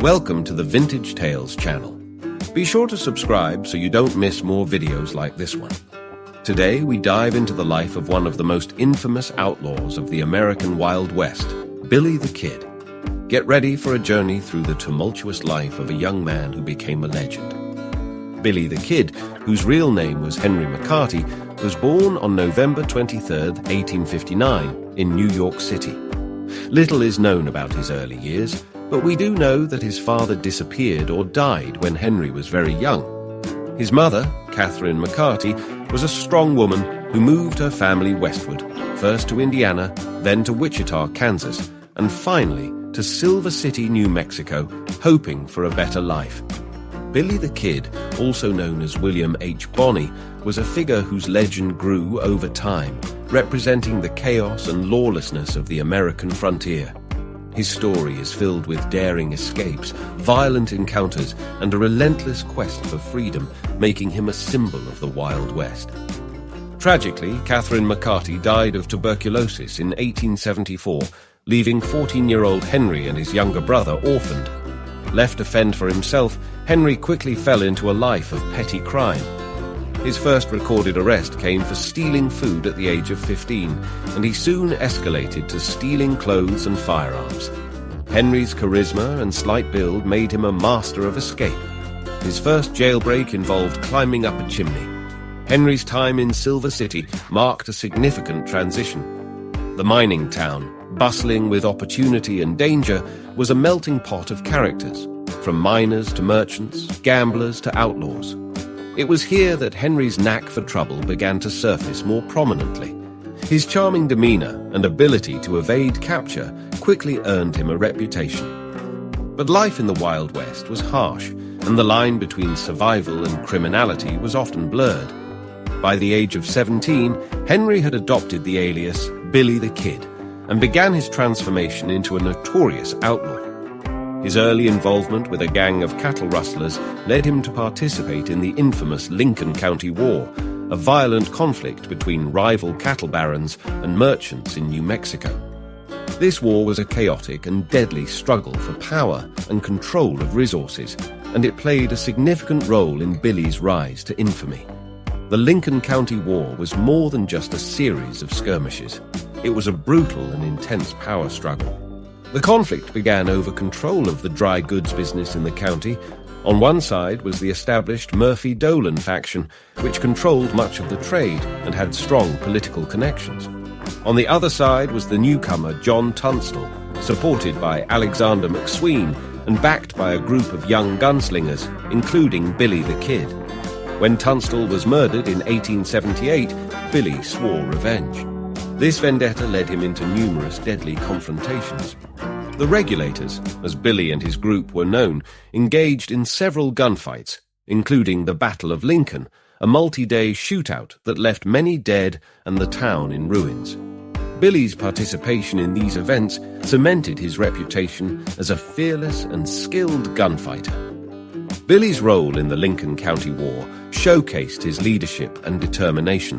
Welcome to the Vintage Tales channel. Be sure to subscribe so you don't miss more videos like this one. Today we dive into the life of one of the most infamous outlaws of the American Wild West, Billy the Kid. Get ready for a journey through the tumultuous life of a young man who became a legend. Billy the Kid, whose real name was Henry McCarty, was born on November 23, 1859, in New York City. Little is known about his early years, but we do know that his father disappeared or died when Henry was very young. His mother, Catherine McCarty, was a strong woman who moved her family westward, first to Indiana, then to Wichita, Kansas, and finally to Silver City, New Mexico, hoping for a better life. Billy the Kid, also known as William H. Bonney, was a figure whose legend grew over time, representing the chaos and lawlessness of the American frontier. His story is filled with daring escapes, violent encounters, and a relentless quest for freedom, making him a symbol of the Wild West. Tragically, Catherine McCarty died of tuberculosis in 1874, leaving 14-year-old Henry and his younger brother orphaned. Left to fend for himself, Henry quickly fell into a life of petty crime. His first recorded arrest came for stealing food at the age of 15, and he soon escalated to stealing clothes and firearms. Henry's charisma and slight build made him a master of escape. His first jailbreak involved climbing up a chimney. Henry's time in Silver City marked a significant transition. The mining town, bustling with opportunity and danger, was a melting pot of characters, from miners to merchants, gamblers to outlaws. It was here that Henry's knack for trouble began to surface more prominently. His charming demeanor and ability to evade capture quickly earned him a reputation. But life in the Wild West was harsh, and the line between survival and criminality was often blurred. By the age of 17, Henry had adopted the alias Billy the Kid and began his transformation into a notorious outlaw. His early involvement with a gang of cattle rustlers led him to participate in the infamous Lincoln County War, a violent conflict between rival cattle barons and merchants in New Mexico. This war was a chaotic and deadly struggle for power and control of resources, and it played a significant role in Billy's rise to infamy. The Lincoln County War was more than just a series of skirmishes. It was a brutal and intense power struggle. The conflict began over control of the dry goods business in the county. On one side was the established Murphy-Dolan faction, which controlled much of the trade and had strong political connections. On the other side was the newcomer John Tunstall, supported by Alexander McSween and backed by a group of young gunslingers, including Billy the Kid. When Tunstall was murdered in 1878, Billy swore revenge. This vendetta led him into numerous deadly confrontations. The Regulators, as Billy and his group were known, engaged in several gunfights, including the Battle of Lincoln, a multi-day shootout that left many dead and the town in ruins. Billy's participation in these events cemented his reputation as a fearless and skilled gunfighter. Billy's role in the Lincoln County War showcased his leadership and determination.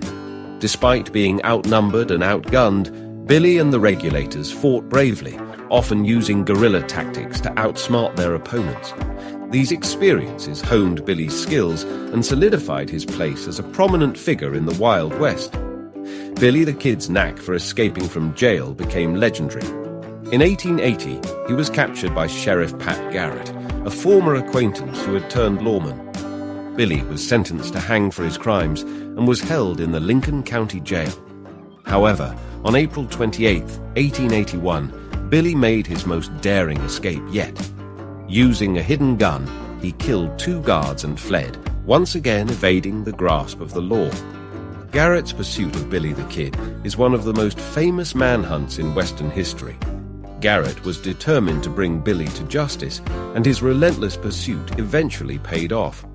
Despite being outnumbered and outgunned, Billy and the Regulators fought bravely, often using guerrilla tactics to outsmart their opponents. These experiences honed Billy's skills and solidified his place as a prominent figure in the Wild West. Billy the Kid's knack for escaping from jail became legendary. In 1880, he was captured by Sheriff Pat Garrett, a former acquaintance who had turned lawman. Billy was sentenced to hang for his crimes and was held in the Lincoln County Jail. However, on April 28, 1881, Billy made his most daring escape yet. Using a hidden gun, he killed 2 guards and fled, once again evading the grasp of the law. Garrett's pursuit of Billy the Kid is one of the most famous manhunts in Western history. Garrett was determined to bring Billy to justice, and his relentless pursuit eventually paid off.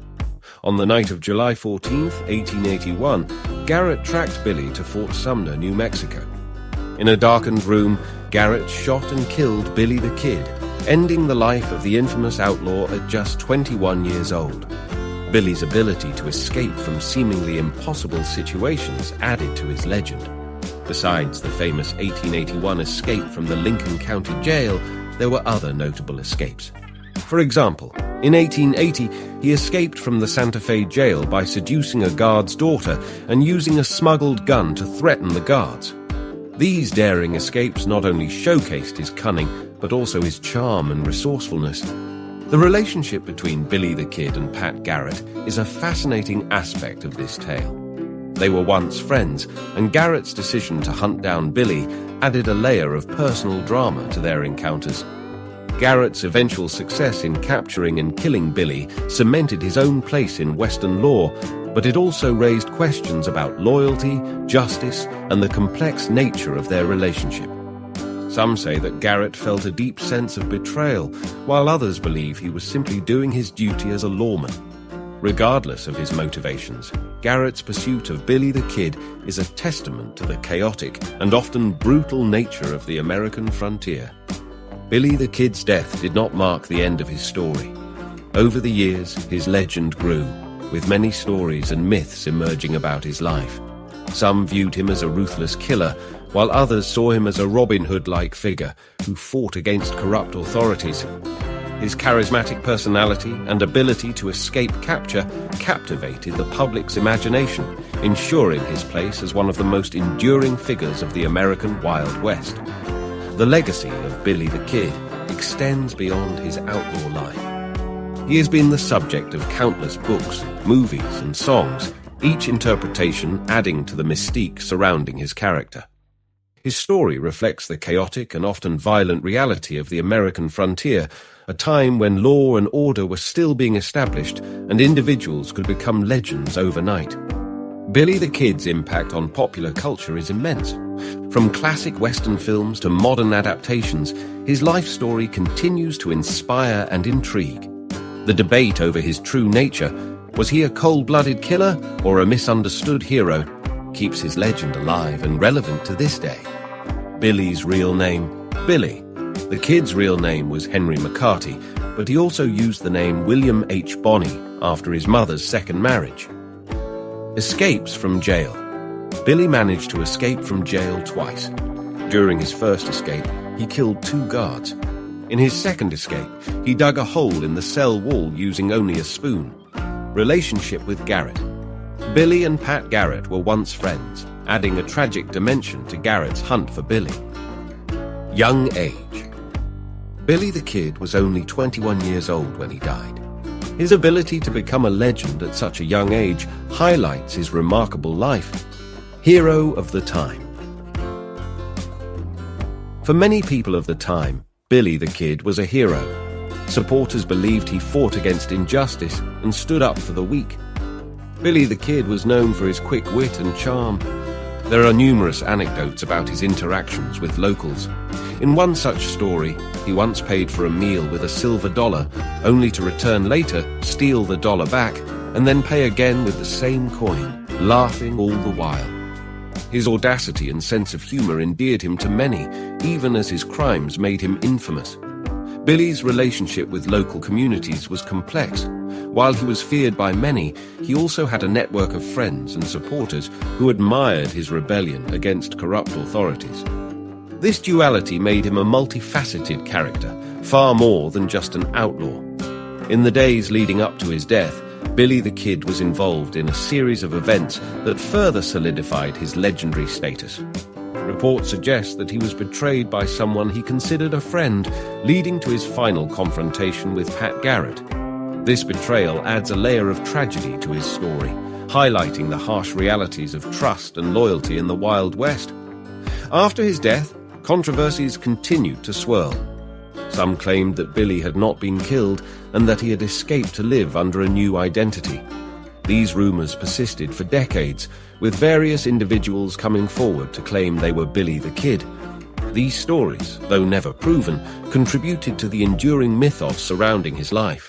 On the night of July 14, 1881, Garrett tracked Billy to Fort Sumner, New Mexico. In a darkened room, Garrett shot and killed Billy the Kid, ending the life of the infamous outlaw at just 21 years old. Billy's ability to escape from seemingly impossible situations added to his legend. Besides the famous 1881 escape from the Lincoln County Jail, there were other notable escapes. For example, in 1880, he escaped from the Santa Fe jail by seducing a guard's daughter and using a smuggled gun to threaten the guards. These daring escapes not only showcased his cunning, but also his charm and resourcefulness. The relationship between Billy the Kid and Pat Garrett is a fascinating aspect of this tale. They were once friends, and Garrett's decision to hunt down Billy added a layer of personal drama to their encounters. Garrett's eventual success in capturing and killing Billy cemented his own place in Western law, but it also raised questions about loyalty, justice, and the complex nature of their relationship. Some say that Garrett felt a deep sense of betrayal, while others believe he was simply doing his duty as a lawman. Regardless of his motivations, Garrett's pursuit of Billy the Kid is a testament to the chaotic and often brutal nature of the American frontier. Billy the Kid's death did not mark the end of his story. Over the years, his legend grew, with many stories and myths emerging about his life. Some viewed him as a ruthless killer, while others saw him as a Robin Hood-like figure who fought against corrupt authorities. His charismatic personality and ability to escape capture captivated the public's imagination, ensuring his place as one of the most enduring figures of the American Wild West. The legacy of Billy the Kid extends beyond his outlaw life. He has been the subject of countless books, movies, and songs, each interpretation adding to the mystique surrounding his character. His story reflects the chaotic and often violent reality of the American frontier, a time when law and order were still being established and individuals could become legends overnight. Billy the Kid's impact on popular culture is immense. From classic Western films to modern adaptations, his life story continues to inspire and intrigue. The debate over his true nature, was he a cold-blooded killer or a misunderstood hero, keeps his legend alive and relevant to this day. Billy's real name, Billy. The Kid's real name was Henry McCarty, but he also used the name William H. Bonney after his mother's second marriage. Escapes from jail. Billy managed to escape from jail twice. During his first escape, he killed 2 guards. In his second escape, he dug a hole in the cell wall using only a spoon. Relationship with Garrett. Billy and Pat Garrett were once friends, adding a tragic dimension to Garrett's hunt for Billy. Young age. Billy the Kid was only 21 years old when he died. His ability to become a legend at such a young age highlights his remarkable life. Hero of the time. For many people of the time, Billy the Kid was a hero. Supporters believed he fought against injustice and stood up for the weak. Billy the Kid was known for his quick wit and charm. There are numerous anecdotes about his interactions with locals. In one such story, he once paid for a meal with a silver dollar, only to return later, steal the dollar back, and then pay again with the same coin, laughing all the while. His audacity and sense of humor endeared him to many, even as his crimes made him infamous. Billy's relationship with local communities was complex. While he was feared by many, he also had a network of friends and supporters who admired his rebellion against corrupt authorities. This duality made him a multifaceted character, far more than just an outlaw. In the days leading up to his death, Billy the Kid was involved in a series of events that further solidified his legendary status. Reports suggest that he was betrayed by someone he considered a friend, leading to his final confrontation with Pat Garrett. This betrayal adds a layer of tragedy to his story, highlighting the harsh realities of trust and loyalty in the Wild West. After his death, controversies continued to swirl. Some claimed that Billy had not been killed and that he had escaped to live under a new identity. These rumors persisted for decades, with various individuals coming forward to claim they were Billy the Kid. These stories, though never proven, contributed to the enduring mythos surrounding his life.